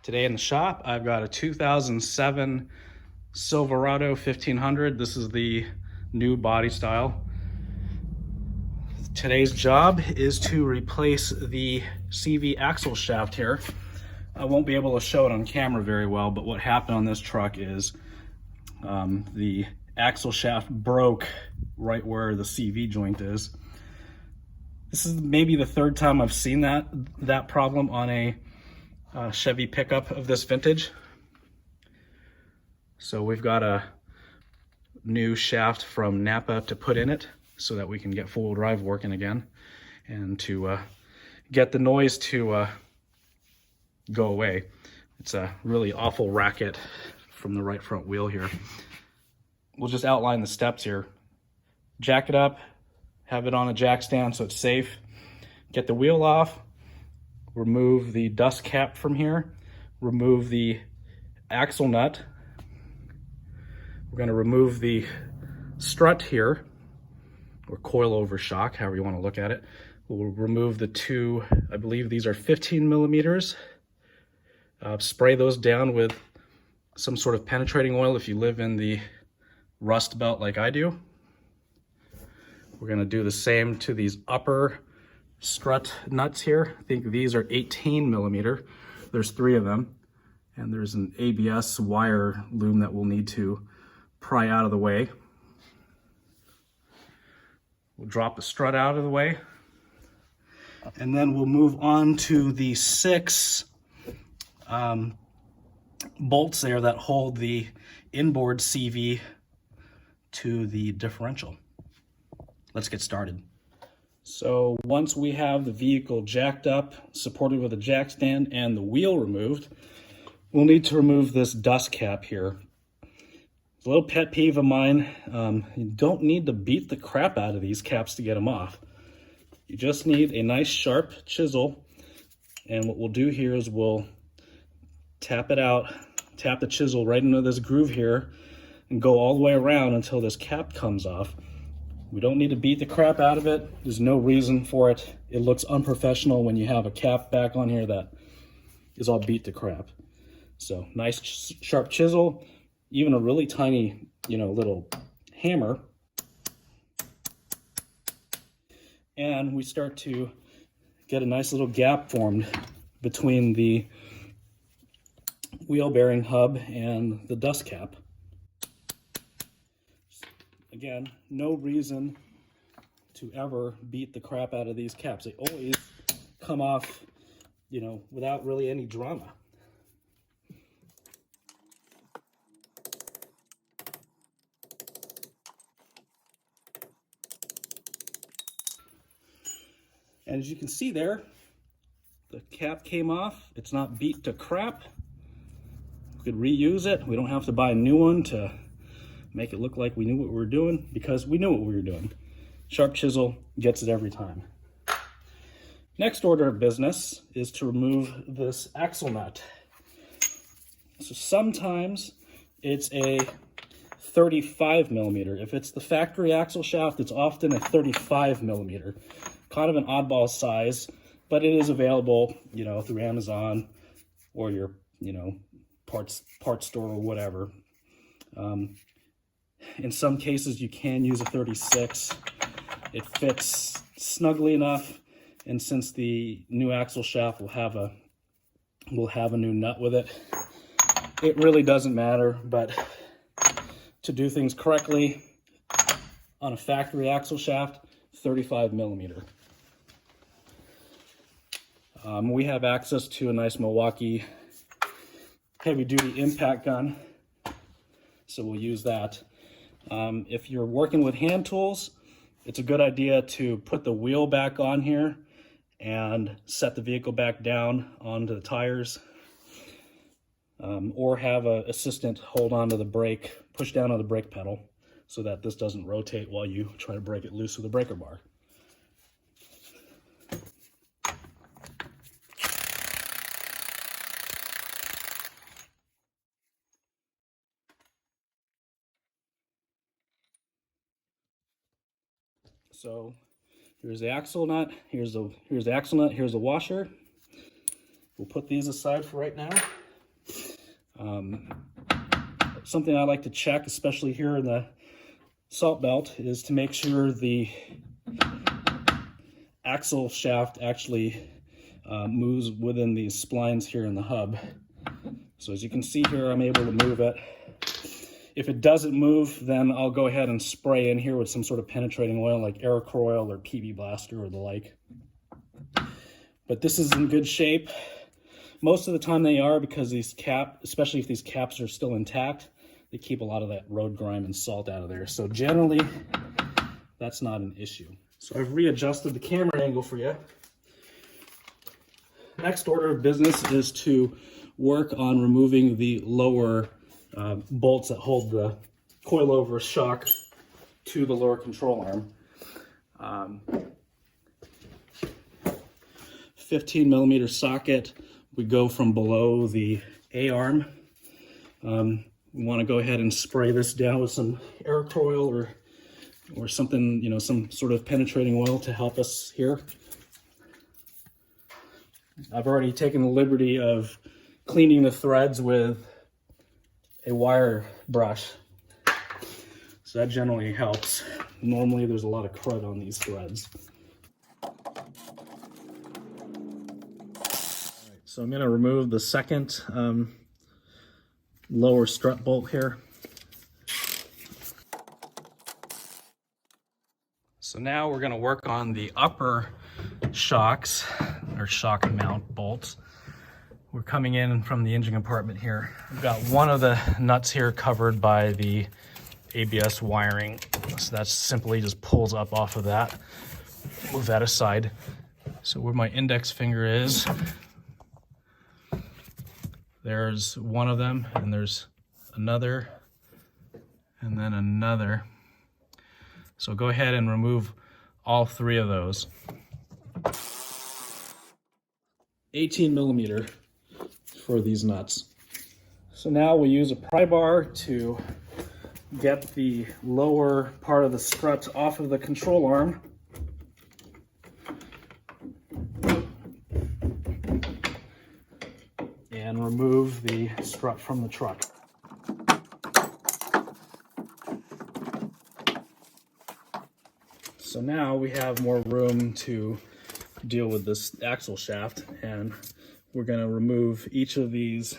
Today in the shop, I've got a 2007 Silverado 1500. This is the new body style. Today's job is to replace the CV axle shaft here. I won't be able to show it on camera very well, but what happened on this truck is the axle shaft broke right where the CV joint is. This is maybe the third time I've seen that problem on a Chevy pickup of this vintage. So we've got a new shaft from Napa to put in it so that we can get four-wheel drive working again and to get the noise to go away. It's a really awful racket from the right front wheel here. We'll just outline the steps here. Jack it up, have it on a jack stand so it's safe. Get the wheel off, remove the dust cap from here, remove the axle nut. We're going to remove the strut here, or coilover shock, however you want to look at it. We'll remove the two, I believe these are 15 millimeters. Spray those down with some sort of penetrating oil if you live in the Rust Belt like I do. We're going to do the same to these upper strut nuts here. I think these are 18 millimeter. There's three of them, and there's an ABS wire loom that we'll need to pry out of the way. We'll drop the strut out of the way, and then we'll move on to the six bolts there that hold the inboard CV to the differential. Let's get started. So once we have the vehicle jacked up, supported with a jack stand, and the wheel removed, we'll need to remove this dust cap here. It's a little pet peeve of mine. You don't need to beat the crap out of these caps to get them off. You just need a nice sharp chisel, and what we'll do here is we'll tap it out, tap the chisel right into this groove here, and go all the way around until this cap comes off. We don't need to beat the crap out of it. There's no reason for it. It looks unprofessional when you have a cap back on here that is all beat to crap. So nice sharp chisel, even a really tiny, little hammer. And we start to get a nice little gap formed between the wheel bearing hub and the dust cap. Again, no reason to ever beat the crap out of these caps. They always come off, without really any drama. And as you can see there, the cap came off. It's not beat to crap. We could reuse it. We don't have to buy a new one to make it look like we knew what we were doing, because we knew what we were doing. Sharp chisel gets it every time. Next order of business is to remove this axle nut. So sometimes it's a 35 millimeter. If it's the factory axle shaft, it's often a 35 millimeter. Kind of an oddball size, but it is available, through Amazon or your, parts store or whatever. In some cases, you can use a 36. It fits snugly enough, and since the new axle shaft will have a new nut with it, it really doesn't matter. But to do things correctly on a factory axle shaft, 35 millimeter. We have access to a nice Milwaukee heavy-duty impact gun, so we'll use that. If you're working with hand tools, it's a good idea to put the wheel back on here and set the vehicle back down onto the tires, or have an assistant hold onto the brake, push down on the brake pedal so that this doesn't rotate while you try to break it loose with a breaker bar. So here's the axle nut, here's the axle nut, here's the washer. We'll put these aside for right now. Something I like to check, especially here in the salt belt, is to make sure the axle shaft actually moves within these splines here in the hub. So as you can see here, I'm able to move it. If it doesn't move, then I'll go ahead and spray in here with some sort of penetrating oil like Air Oil or PB Blaster or the like. But this is in good shape. Most of the time they are, because these especially if these caps are still intact, they keep a lot of that road grime and salt out of there. So generally, that's not an issue. So I've readjusted the camera angle for you. Next order of business is to work on removing the lower bolts that hold the coilover shock to the lower control arm. 15mm socket. We go from below the A-arm. We want to go ahead and spray this down with some Air Oil or something, you know, some sort of penetrating oil to help us here. I've already taken the liberty of cleaning the threads with a wire brush, so that generally helps. Normally there's a lot of crud on these threads. So I'm going to remove the second lower strut bolt here. So now we're going to work on the upper shocks, or shock mount bolts. We're coming in from the engine compartment here. We've got one of the nuts here covered by the ABS wiring. So that simply just pulls up off of that. Move that aside. So where my index finger is, there's one of them, and there's another, and then another. So go ahead and remove all three of those. 18mm for these nuts. So now we use a pry bar to get the lower part of the strut off of the control arm. And remove the strut from the truck. So now we have more room to deal with this axle shaft, and we're going to remove each of these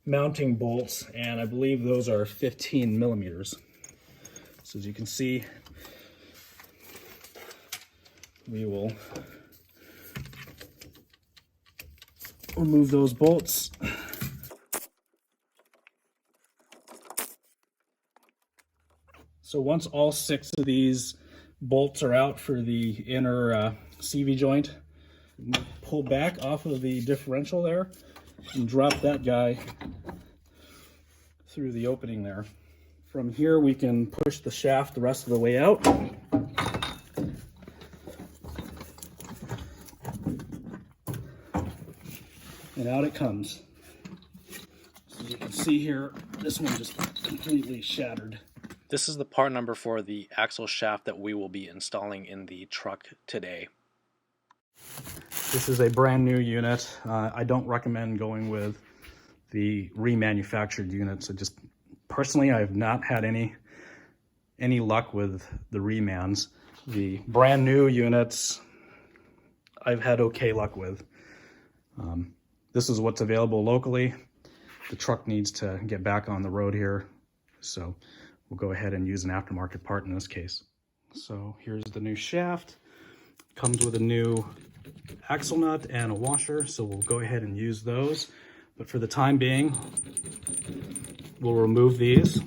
mounting bolts, and I believe those are 15mm. So as you can see, we will remove those bolts. So once all 6 of these bolts are out for the inner CV joint, pull back off of the differential there and drop that guy through the opening there. From here we can push the shaft the rest of the way out. And out it comes. So as you can see here, this one just completely shattered. This is the part number for the axle shaft that we will be installing in the truck today. This is a brand new unit. I don't recommend going with the remanufactured units. Personally, I have not had any luck with the remans. The brand new units, I've had okay luck with. This is what's available locally. The truck needs to get back on the road here, so we'll go ahead and use an aftermarket part in this case. So here's the new shaft. Comes with a new axle nut and a washer, so we'll go ahead and use those. But for the time being, we'll remove these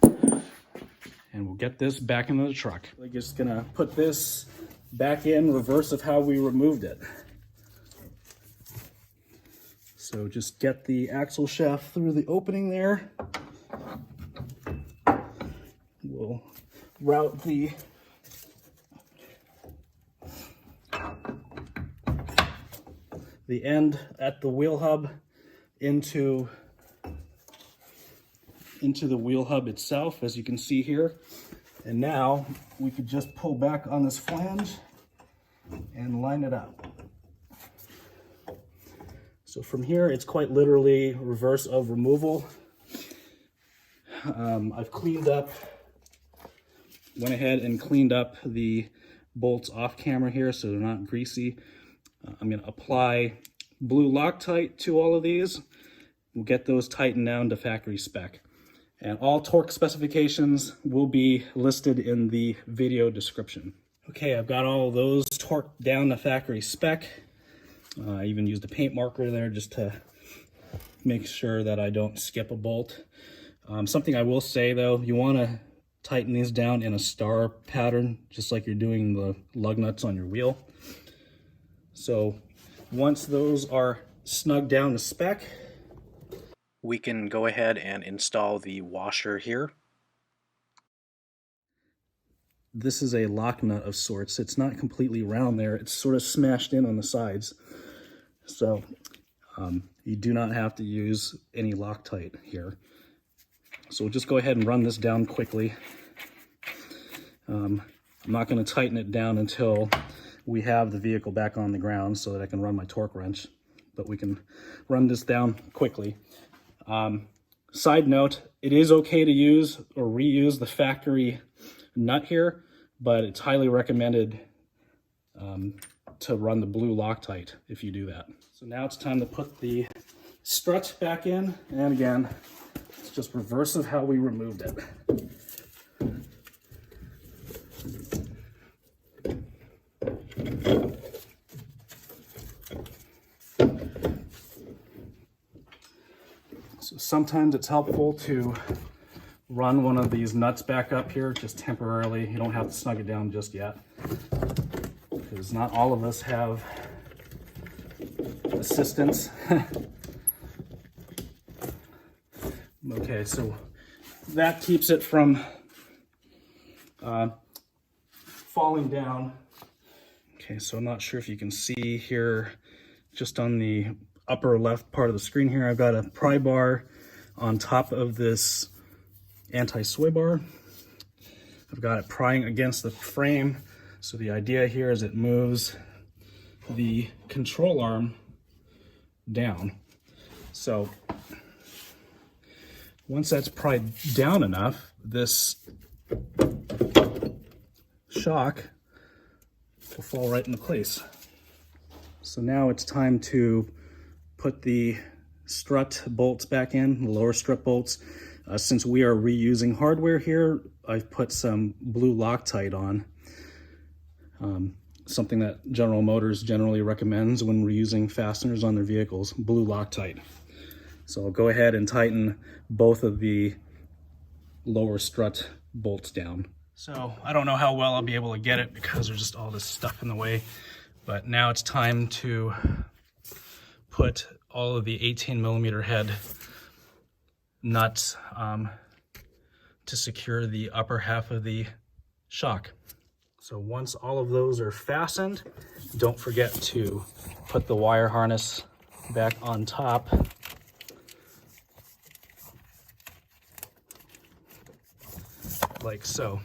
and we'll get this back into the truck. We're just gonna put this back in reverse of how we removed it. So just get the axle shaft through the opening there. We'll route the end at the wheel hub into the wheel hub itself, as you can see here. And now we could just pull back on this flange and line it up. So So from here, it's quite literally reverse of removal. I've went ahead and cleaned up the bolts off camera here so they're not greasy. I'm going to apply blue Loctite to all of these. We'll get those tightened down to factory spec. And all torque specifications will be listed in the video description. Okay, I've got all of those torqued down to factory spec. I even used a paint marker there just to make sure that I don't skip a bolt. Something I will say though, you want to tighten these down in a star pattern, just like you're doing the lug nuts on your wheel. So once those are snug down to spec, we can go ahead and install the washer here. This is a lock nut of sorts. It's not completely round there. It's sort of smashed in on the sides. So you do not have to use any Loctite here. So we'll just go ahead and run this down quickly. I'm not going to tighten it down until we have the vehicle back on the ground so that I can run my torque wrench, but we can run this down quickly. Side note, it is okay to use or reuse the factory nut here, but it's highly recommended to run the blue Loctite if you do that. So now it's time to put the strut back in, and again, it's just reverse of how we removed it. So sometimes it's helpful to run one of these nuts back up here just temporarily. You don't have to snug it down just yet, because not all of us have assistance. Okay, so that keeps it from falling down. Okay, so I'm not sure if you can see here, just on the upper left part of the screen here, I've got a pry bar on top of this anti-sway bar. I've got it prying against the frame. So the idea here is it moves the control arm down. So once that's pried down enough, this shock will fall right into place. So now it's time to put the strut bolts back in, the lower strut bolts. Since we are reusing hardware here, I've put some blue Loctite on. Something that General Motors generally recommends when reusing fasteners on their vehicles, blue Loctite. So I'll go ahead and tighten both of the lower strut bolts down. So I don't know how well I'll be able to get it because there's just all this stuff in the way, but now it's time to put all of the 18mm head nuts to secure the upper half of the shock. So once all of those are fastened, don't forget to put the wire harness back on top. Like so.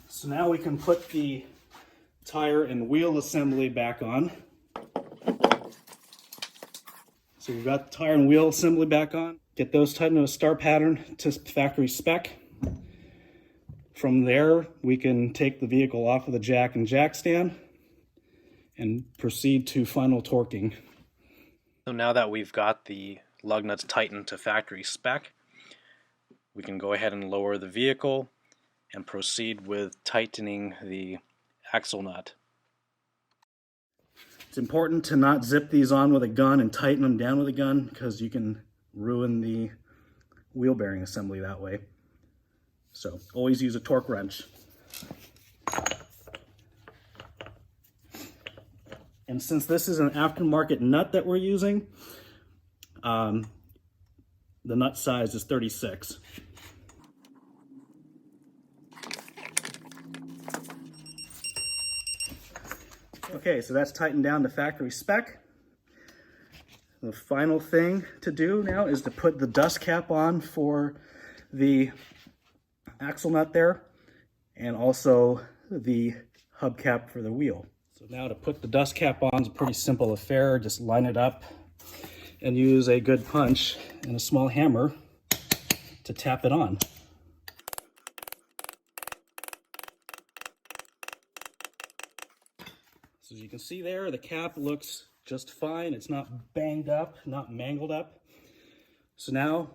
So now we can put the tire and wheel assembly back on. So we've got the tire and wheel assembly back on. Get those tightened to a star pattern to factory spec. From there, we can take the vehicle off of the jack and jack stand and proceed to final torquing. So now that we've got the lug nuts tightened to factory spec, we can go ahead and lower the vehicle and proceed with tightening the axle nut. It's important to not zip these on with a gun and tighten them down with a gun, because you can ruin the wheel bearing assembly that way. So always use a torque wrench. And since this is an aftermarket nut that we're using, the nut size is 36. Okay, so that's tightened down to factory spec. The final thing to do now is to put the dust cap on for the axle nut there, and also the hubcap for the wheel. So now to put the dust cap on is a pretty simple affair. Just line it up and use a good punch and a small hammer to tap it on. So as you can see there, the cap looks just fine. It's not banged up, not mangled up. So now,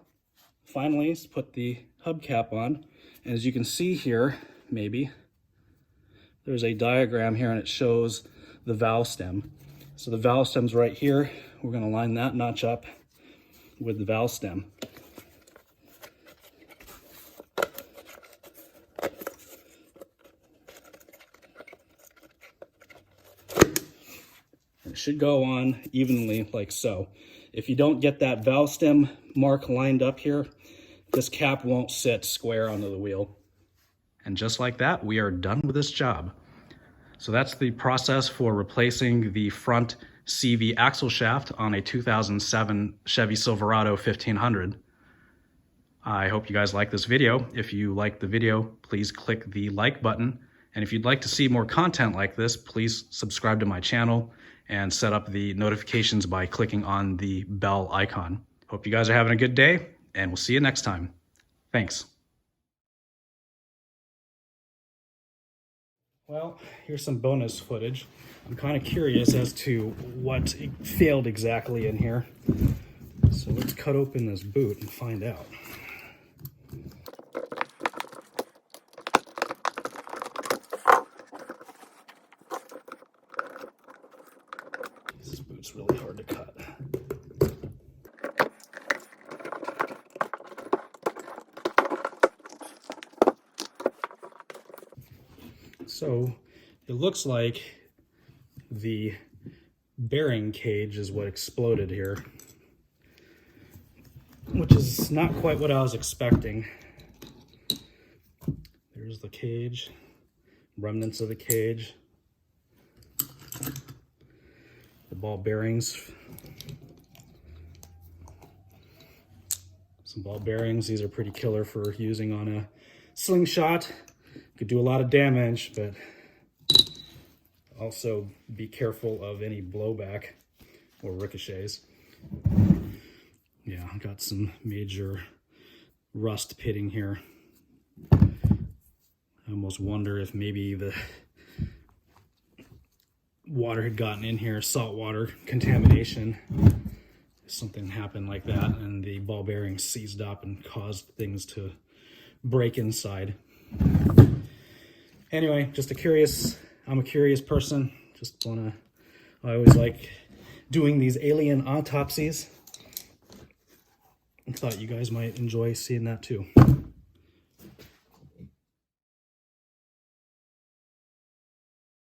finally, let's put the hubcap on. And as you can see here, maybe, there's a diagram here and it shows the valve stem. So the valve stem's right here. We're gonna line that notch up with the valve stem. It should go on evenly like so. If you don't get that valve stem mark lined up here, this cap won't sit square onto the wheel. And just like that, we are done with this job. So that's the process for replacing the front CV axle shaft on a 2007 Chevy Silverado 1500. I hope you guys like this video. If you liked the video, please click the like button. And if you'd like to see more content like this, please subscribe to my channel and set up the notifications by clicking on the bell icon. Hope you guys are having a good day, and we'll see you next time. Thanks. Well, here's some bonus footage. I'm kind of curious as to what failed exactly in here. So let's cut open this boot and find out. This boot's really hard to cut. So it looks like the bearing cage is what exploded here, which is not quite what I was expecting. There's the cage, remnants of the cage, the ball bearings, some ball bearings. These are pretty killer for using on a slingshot. Could do a lot of damage, but also be careful of any blowback or ricochets. Yeah, I've got some major rust pitting here. I almost wonder if maybe the water had gotten in here, salt water contamination. Something happened like that and the ball bearing seized up and caused things to break inside. Anyway, I'm a curious person. I always like doing these alien autopsies. I thought you guys might enjoy seeing that too.